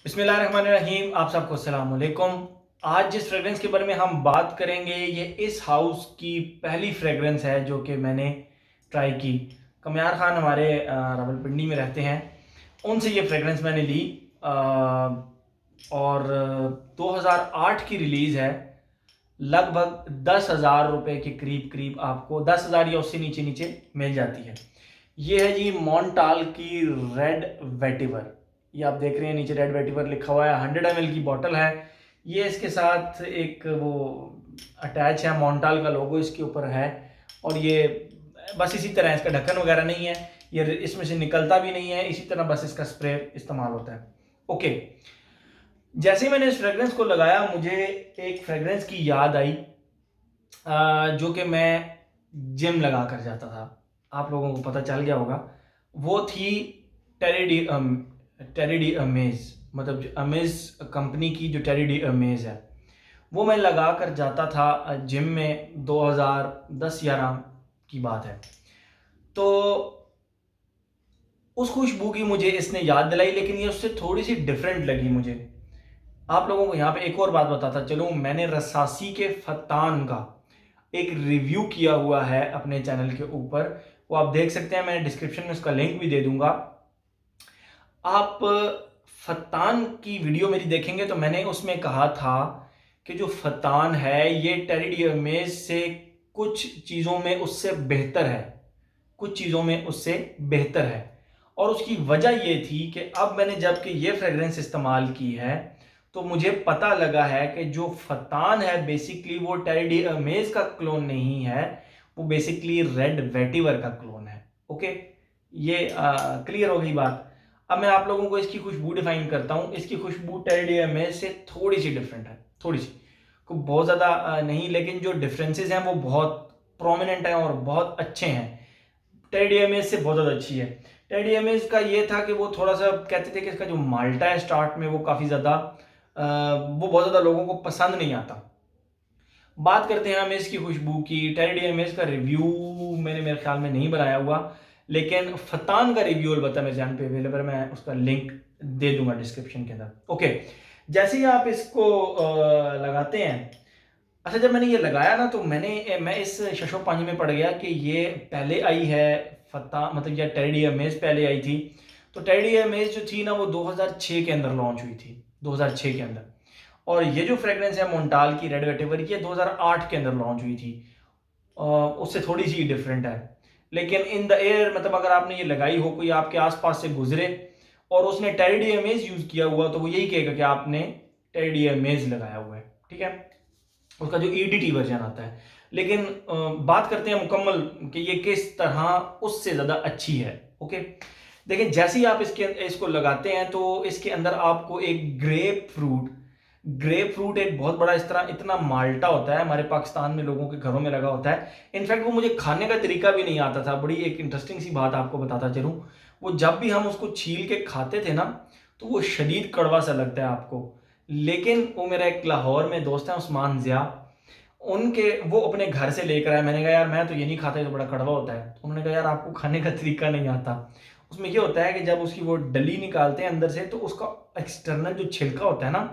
बिस्मिल्लाहिर्रहमानिर्रहीम। आप सबको अस्सलाम वालेकुम। आज जिस फ्रेगरेंस के बारे में हम बात करेंगे ये इस हाउस की पहली फ्रेगरेंस है जो कि मैंने ट्राई की। कमयार ख़ान हमारे रावलपिंडी में रहते हैं, उनसे ये फ्रेगरेंस मैंने ली और 2008 की रिलीज़ है। लगभग 10,000 रुपये के करीब करीब आपको 10,000 या उससे नीचे नीचे मिल जाती है। ये है जी मॉन्टाल की रेड वेटिवर। ये आप देख रहे हैं नीचे रेड वेटिवर लिखा हुआ है। 100 ml की बॉटल है। ये इसके साथ एक वो अटैच है, मॉन्टाल का लोगो इसके ऊपर है। और ये बस इसी तरह, इसका ढक्कन वगैरह नहीं है, ये इसमें से निकलता भी नहीं है, इसी तरह बस इसका स्प्रे इस्तेमाल होता है। ओके, जैसे ही मैंने इस फ्रेगरेंस को लगाया मुझे एक फ्रेगरेंस की याद आई जो कि मैं जिम लगा कर जाता था। आप लोगों को पता चल गया होगा। वो थी टेरी डी अमेज, मतलब जो अमेज कंपनी की जो टेरी डी अमेज है वो मैं लगा कर जाता था जिम में। 2010-11 की बात है। तो उस खुशबू की मुझे इसने याद दिलाई, लेकिन ये उससे थोड़ी सी डिफरेंट लगी मुझे। आप लोगों को यहाँ पे एक और बात बताता चलूँ, मैंने रसासी के फतान का एक रिव्यू किया हुआ है अपने चैनल के ऊपर, वो आप देख सकते हैं। मैंने डिस्क्रिप्शन में उसका लिंक भी दे दूंगा। आप फतान की वीडियो मेरी देखेंगे तो मैंने उसमें कहा था कि जो फतान है ये टेरी डी अमेज से कुछ चीज़ों में उससे बेहतर है, कुछ चीज़ों में उससे बेहतर है। और उसकी वजह ये थी कि अब मैंने जबकि ये फ्रेगरेंस इस्तेमाल की है तो मुझे पता लगा है कि जो फतान है बेसिकली वो टेरी डी अमेज का क्लोन नहीं है, वो बेसिकली रेड वेटिवर का क्लोन है। ओके, ये क्लियर हो गई बात। अब मैं आप लोगों को इसकी खुशबू डिफाइन करता हूँ। इसकी खुशबू टेरी डी अमेज से थोड़ी सी डिफरेंट है, थोड़ी सी, को बहुत ज़्यादा नहीं, लेकिन जो डिफरेंसेस हैं वो बहुत प्रोमिनेंट हैं और बहुत अच्छे हैं। टेरी डी अमेज से बहुत ज़्यादा अच्छी है। टेरी डी अमेज का ये था कि वो थोड़ा सा कहते थे कि इसका जो माल्टा है स्टार्ट में वो काफ़ी ज़्यादा वो बहुत ज़्यादा लोगों को पसंद नहीं आता। बात करते हैं हम इसकी खुशबू की। टेरी डी अमेज का रिव्यू मैंने मेरे ख्याल में नहीं बनाया हुआ, लेकिन फतान का रिव्यू अलबत्ता मेरे चैनल पे अवेलेबल है, मैं उसका लिंक दे दूंगा डिस्क्रिप्शन के अंदर। ओके, जैसे ही आप इसको लगाते हैं, अच्छा जब मैंने ये लगाया ना तो मैं इस शशो पानी में पड़ गया कि ये पहले आई है फता, मतलब ये टेरी डी अमेज पहले आई थी। तो टेरी डी अमेज जो थी ना वो 2006 के अंदर लॉन्च हुई थी, 2006 के अंदर। और ये जो फ्रेग्रेंस है मोन्टाल की रेड वेटिवर, ये 2008 के अंदर लॉन्च हुई थी। उससे थोड़ी सी डिफरेंट है, लेकिन इन द एयर, मतलब अगर आपने ये लगाई हो, कोई आपके आसपास से गुजरे और उसने टेरी डी अमेज यूज किया हुआ तो वो यही कहेगा कि आपने टेरी डी अमेज लगाया हुआ है। ठीक है, उसका जो ईडीटी वर्जन आता है। लेकिन बात करते हैं मुकम्मल कि ये किस तरह उससे ज़्यादा अच्छी है। ओके, देखिए जैसे ही आप इसको लगाते हैं तो इसके अंदर आपको एक ग्रेप फ्रूट एक बहुत बड़ा इस तरह इतना माल्टा होता है, हमारे पाकिस्तान में लोगों के घरों में लगा होता है। इनफैक्ट वो मुझे खाने का तरीका भी नहीं आता था। बड़ी एक इंटरेस्टिंग सी बात आपको बताता चलूँ, वो जब भी हम उसको छील के खाते थे ना तो वो शदीद कड़वा सा लगता है आपको। लेकिन वो मेरा एक लाहौर में दोस्त है उस्मान ज़िया, उनके वो अपने घर से लेकर आए। मैंने कहा यार मैं तो ये नहीं खाता, ये तो बड़ा कड़वा होता है। तो उन्होंने कहा यार आपको खाने का तरीका नहीं आता। उसमें ये होता है कि जब उसकी वो डली निकालते हैं अंदर से तो उसका एक्सटर्नल जो छिलका होता है ना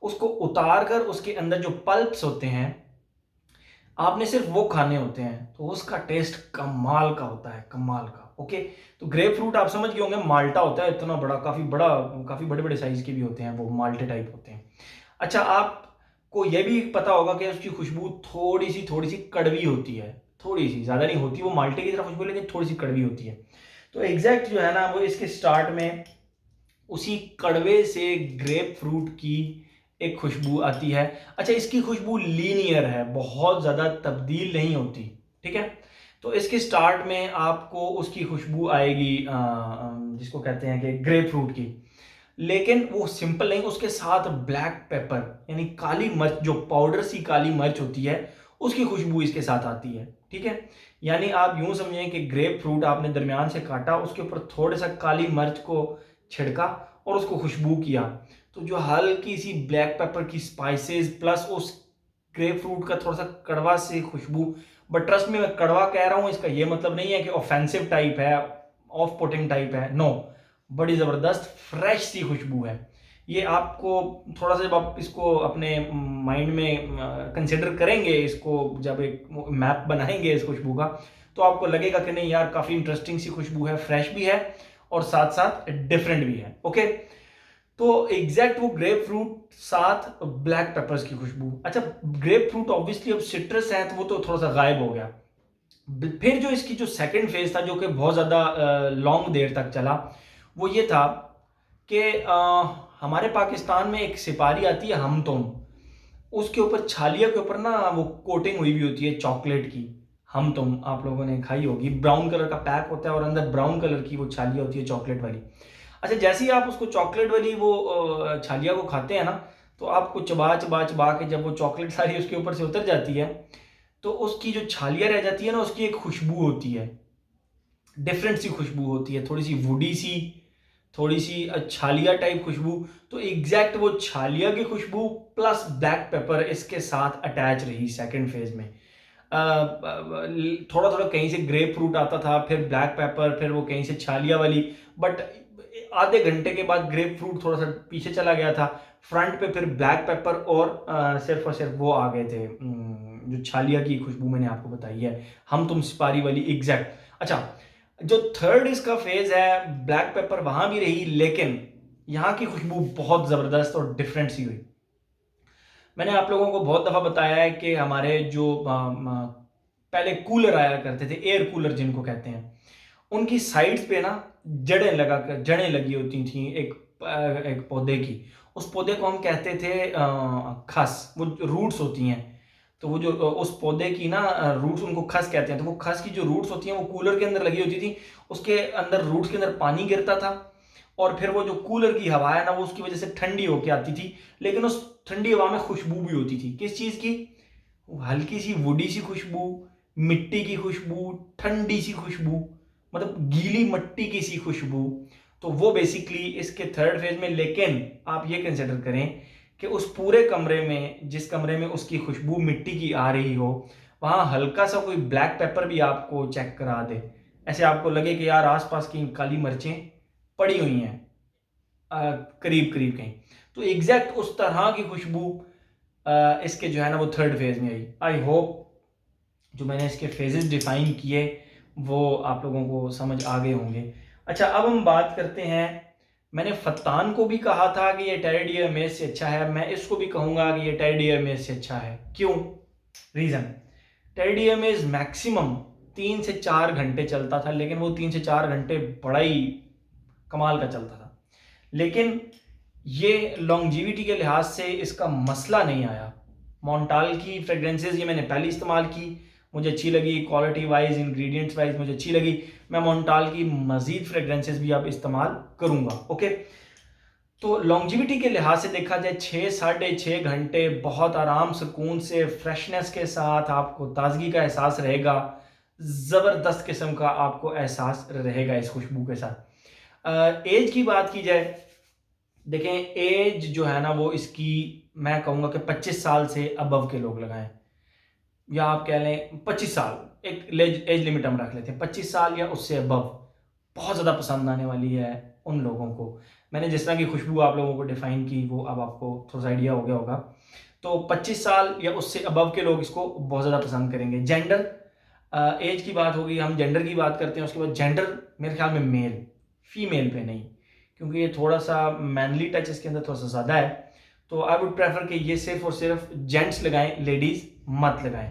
उसको उतार कर उसके अंदर जो पल्प्स होते हैं आपने सिर्फ वो खाने होते हैं, तो उसका टेस्ट कमाल का होता है, कमाल का। ओके, तो ग्रेप फ्रूट आप समझ गए होंगे, माल्टा होता है इतना बड़ा, काफ़ी बड़े बड़े साइज के भी होते हैं, वो माल्टे टाइप होते हैं। अच्छा, आपको यह भी पता होगा कि उसकी खुशबू थोड़ी सी कड़वी होती है, थोड़ी सी, ज़्यादा नहीं होती वो माल्टे की तरह खुशबू, लेकिन थोड़ी सी कड़वी होती है। तो एग्जैक्ट जो है ना वो इसके स्टार्ट में उसी कड़वे से ग्रेप फ्रूट की एक खुशबू आती है। अच्छा, इसकी खुशबू लीनियर है, बहुत ज़्यादा तब्दील नहीं होती। ठीक है, तो इसके स्टार्ट में आपको उसकी खुशबू आएगी जिसको कहते हैं कि ग्रेप फ्रूट की, लेकिन वो सिंपल नहीं, उसके साथ ब्लैक पेपर यानी काली मिर्च, जो पाउडर सी काली मिर्च होती है उसकी खुशबू इसके साथ आती है। ठीक है, यानी आप यूं समझें कि ग्रेप फ्रूट आपने दरमियान से काटा, उसके ऊपर थोड़े सा काली मिर्च को छिड़का और उसको खुशबू किया, तो जो हल्की सी ब्लैक पेपर की स्पाइसेस प्लस उस ग्रेप फ्रूट का थोड़ा सा कड़वा सी खुशबू। बट ट्रस्ट में, मैं कड़वा कह रहा हूँ इसका ये मतलब नहीं है कि ऑफेंसिव टाइप है, ऑफ पुटिंग टाइप है, नो, बड़ी ज़बरदस्त फ्रेश सी खुशबू है। ये आपको थोड़ा सा, जब आप इसको अपने माइंड में कंसिडर करेंगे, इसको जब एक मैप बनाएंगे इस खुशबू का, तो आपको लगेगा कि नहीं यार काफ़ी इंटरेस्टिंग सी खुशबू है, फ्रेश भी है और साथ साथ डिफरेंट भी है। ओके, तो एग्जैक्ट वो ग्रेप फ्रूट साथ ब्लैक पेपर्स की खुशबू। अच्छा, ग्रेप फ्रूट ऑब्वियसली अब सिट्रस है तो वो तो थोड़ा सा गायब हो गया। फिर जो इसकी जो सेकंड फेज था, जो कि बहुत ज़्यादा लॉन्ग देर तक चला, वो ये था कि हमारे पाकिस्तान में एक सिपारी आती है हमतोम, उसके ऊपर छालिया के ऊपर ना वो कोटिंग हुई भी होती है चॉकलेट की। हमतोम आप लोगों ने खाई होगी, ब्राउन कलर का पैक होता है और अंदर ब्राउन कलर की वो छालिया होती है चॉकलेट वाली। अच्छा, जैसे ही आप उसको चॉकलेट वाली वो छालिया को खाते हैं ना, तो आपको चबा चबा चबा के जब वो चॉकलेट सारी उसके ऊपर से उतर जाती है, तो उसकी जो छालिया रह जाती है ना, उसकी एक खुशबू होती है, डिफरेंट सी खुशबू होती है, थोड़ी सी वुडी सी, थोड़ी सी छालिया टाइप खुशबू। तो एग्जैक्ट वो छालिया की खुशबू प्लस ब्लैक पेपर इसके साथ अटैच रही सेकंड फेज में। थोड़ा थोड़ा कहीं से ग्रेप फ्रूट आता था, फिर ब्लैक पेपर, फिर वो कहीं से छालिया वाली, बट आधे घंटे के बाद ग्रेप फ्रूट थोड़ा सा पीछे चला गया था, फ्रंट पे फिर ब्लैक पेपर और सिर्फ और सिर्फ वो आ गए थे, जो छालिया की खुशबू मैंने आपको बताई है, हम तुम सिपारी वाली एग्जैक्ट। अच्छा, जो थर्ड इसका फेज है, ब्लैक पेपर वहां भी रही, लेकिन यहाँ की खुशबू बहुत ज़बरदस्त और डिफरेंट सी हुई। मैंने आप लोगों को बहुत दफ़ा बताया है कि हमारे जो पहले कूलर आया करते थे, एयर कूलर जिनको कहते हैं, उनकी साइड्स पे ना जड़ें लगी होती थी एक पौधे की। उस पौधे को हम कहते थे खस, वो रूट्स होती हैं। तो वो जो उस पौधे की ना रूट्स, उनको खस कहते हैं। तो वो खस की जो रूट्स होती हैं वो कूलर के अंदर लगी होती थी, उसके अंदर रूट्स के अंदर पानी गिरता था और फिर वो जो कूलर की हवा है ना, वो उसकी वजह से ठंडी होके आती थी, लेकिन उस ठंडी हवा में खुशबू भी होती थी। किस चीज़ की? हल्की सी वुडी सी खुशबू, मिट्टी की खुशबू, ठंडी सी खुशबू, मतलब गीली मट्टी की सी खुशबू। तो वो बेसिकली इसके थर्ड फेज में। लेकिन आप ये कंसिडर करें कि उस पूरे कमरे में, जिस कमरे में उसकी खुशबू मिट्टी की आ रही हो, वहाँ हल्का सा कोई ब्लैक पेपर भी आपको चेक करा दे, ऐसे आपको लगे कि यार आसपास की काली मिर्चें पड़ी हुई हैं करीब करीब कहीं, तो एग्जैक्ट उस तरह की खुशबू इसके जो है ना वो थर्ड फेज में आई। आई होप जो मैंने इसके फेजेस डिफाइन किए वो आप लोगों को समझ आ गए होंगे। अच्छा, अब हम बात करते हैं, मैंने फत्तान को भी कहा था कि ये टेरेडियर मेज से अच्छा है, मैं इसको भी कहूँगा कि ये टेरेडियर मेज से अच्छा है। क्यों? रीज़न, टेरेडियर मेज मैक्सिमम 3 से 4 घंटे चलता था, लेकिन वो 3 से 4 घंटे बड़ा ही कमाल का चलता था। लेकिन ये लॉन्गजिविटी के लिहाज से इसका मसला नहीं आया। मॉन्टाल की फ्रेगरेंसेज ये मैंने पहले इस्तेमाल की, मुझे अच्छी लगी, क्वालिटी वाइज, इंग्रेडिएंट्स वाइज मुझे अच्छी लगी। मैं मॉन्टाल की मजीद फ्रेगरेंसेज भी अब इस्तेमाल करूँगा। ओके, तो लॉन्गजिविटी के लिहाज से देखा जाए 6 साढ़े 6 घंटे बहुत आराम, सुकून से, फ्रेशनेस के साथ आपको ताजगी का एहसास रहेगा, ज़बरदस्त किस्म का आपको एहसास रहेगा इस खुशबू के साथ। एज की बात की जाए, देखें एज जो है ना वो इसकी मैं कहूँगा कि 25 साल से अबव के लोग लगाएं, या आप कह लें 25 साल, एक एज लिमिट हम रख लेते हैं 25 साल या उससे अबव, बहुत ज़्यादा पसंद आने वाली है उन लोगों को। मैंने जिस तरह की खुशबू आप लोगों को डिफाइन की वो अब आपको थोड़ा सा आइडिया हो गया होगा। तो 25 साल या उससे अबव के लोग इसको बहुत ज़्यादा पसंद करेंगे। जेंडर, एज की बात होगी, हम जेंडर की बात करते हैं, उसके बाद जेंडर मेरे ख्याल में मेल, फीमेल पे नहीं, क्योंकि ये थोड़ा सा मैनली टच इसके अंदर थोड़ा सा ज़्यादा है। तो आई वुड प्रेफर कि ये सिर्फ और सिर्फ जेंट्स लगाएं, लेडीज़ मत लगाएं।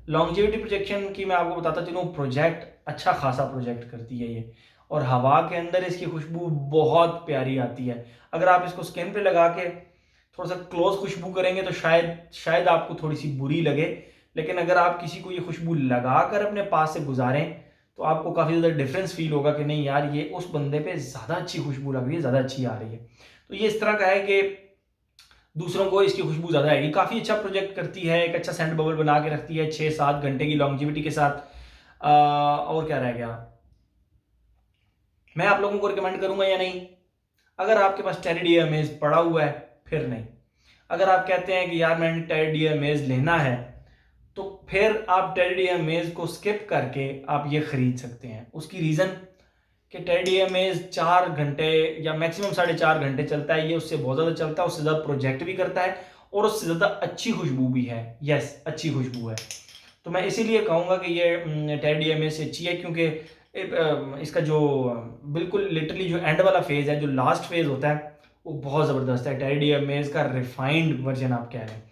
लॉन्गजिविटी प्रोजेक्शन की मैं आपको बताता चलूँ, प्रोजेक्ट अच्छा खासा प्रोजेक्ट करती है ये, और हवा के अंदर इसकी खुशबू बहुत प्यारी आती है। अगर आप इसको स्किन पे लगा के थोड़ा सा क्लोज खुशबू करेंगे तो शायद आपको थोड़ी सी बुरी लगे, लेकिन अगर आप किसी को ये खुशबू लगा कर अपने पास से गुजारें तो आपको काफ़ी ज़्यादा डिफरेंस फील होगा कि नहीं यार ये उस बंदे पे ज़्यादा अच्छी खुशबू लग रही है, ज़्यादा अच्छी आ रही है। तो ये इस तरह का है कि दूसरों को इसकी खुशबू ज़्यादा आएगी। काफ़ी अच्छा प्रोजेक्ट करती है, एक अच्छा सेंट बबल बना के रखती है 6-7 घंटे की लॉन्गजिविटी के साथ। और क्या रह गया, मैं आप लोगों को रिकमेंड करूंगा या नहीं? अगर आपके पास टेरेडियर मेज पड़ा हुआ है फिर नहीं। अगर आप कहते हैं कि यार मैंने टेरेडियर मेज लेना है, तो फिर आप टेरेडियर मेज को स्किप करके आप ये खरीद सकते हैं। उसकी रीज़न कि टेडी एमेज 4 घंटे या मैक्सिमम 4.5 घंटे चलता है, ये उससे बहुत ज़्यादा चलता है, उससे ज़्यादा प्रोजेक्ट भी करता है और उससे ज़्यादा अच्छी खुशबू भी है। यस, अच्छी खुशबू है। तो मैं इसीलिए कहूँगा कि ये टेडी एमेज से अच्छी है, क्योंकि इसका जो बिल्कुल लिटरली जो एंड वाला फेज़ है, जो लास्ट फेज़ होता है, वो बहुत ज़बरदस्त है। टेडी एमेज का रिफाइंड वर्जन आप कह रहे हैं।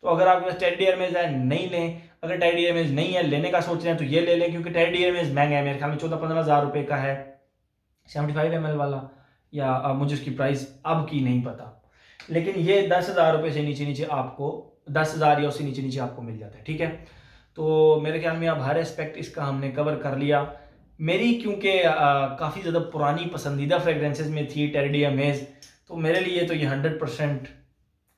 तो अगर आपके पास टेडी एमेज है, नहीं लें। अगर टेडी एमेज नहीं है, लेने का सोच रहे हैं, तो ये ले लें, क्योंकि टेडी एमेज महंगा है, मेरे ख्याल में 14-15 हज़ार रुपये का है 75 ml वाला, या मुझे उसकी प्राइस अब की नहीं पता, लेकिन ये 10,000 रुपये से नीचे नीचे आपको, 10,000 या उससे नीचे नीचे आपको मिल जाता है। ठीक है, तो मेरे ख्याल में अब हर एस्पेक्ट इसका हमने कवर कर लिया। मेरी क्योंकि काफ़ी ज़्यादा पुरानी पसंदीदा फ्रेगरेंसेज में थी टेडी एमेज, तो मेरे लिए तो ये 100%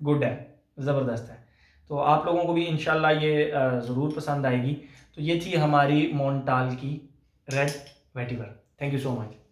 गुड है, ज़बरदस्त है। तो आप लोगों को भी इंशाल्लाह ये ज़रूर पसंद आएगी। तो ये थी हमारी मोंटाल की red vetiver. Thank you so much.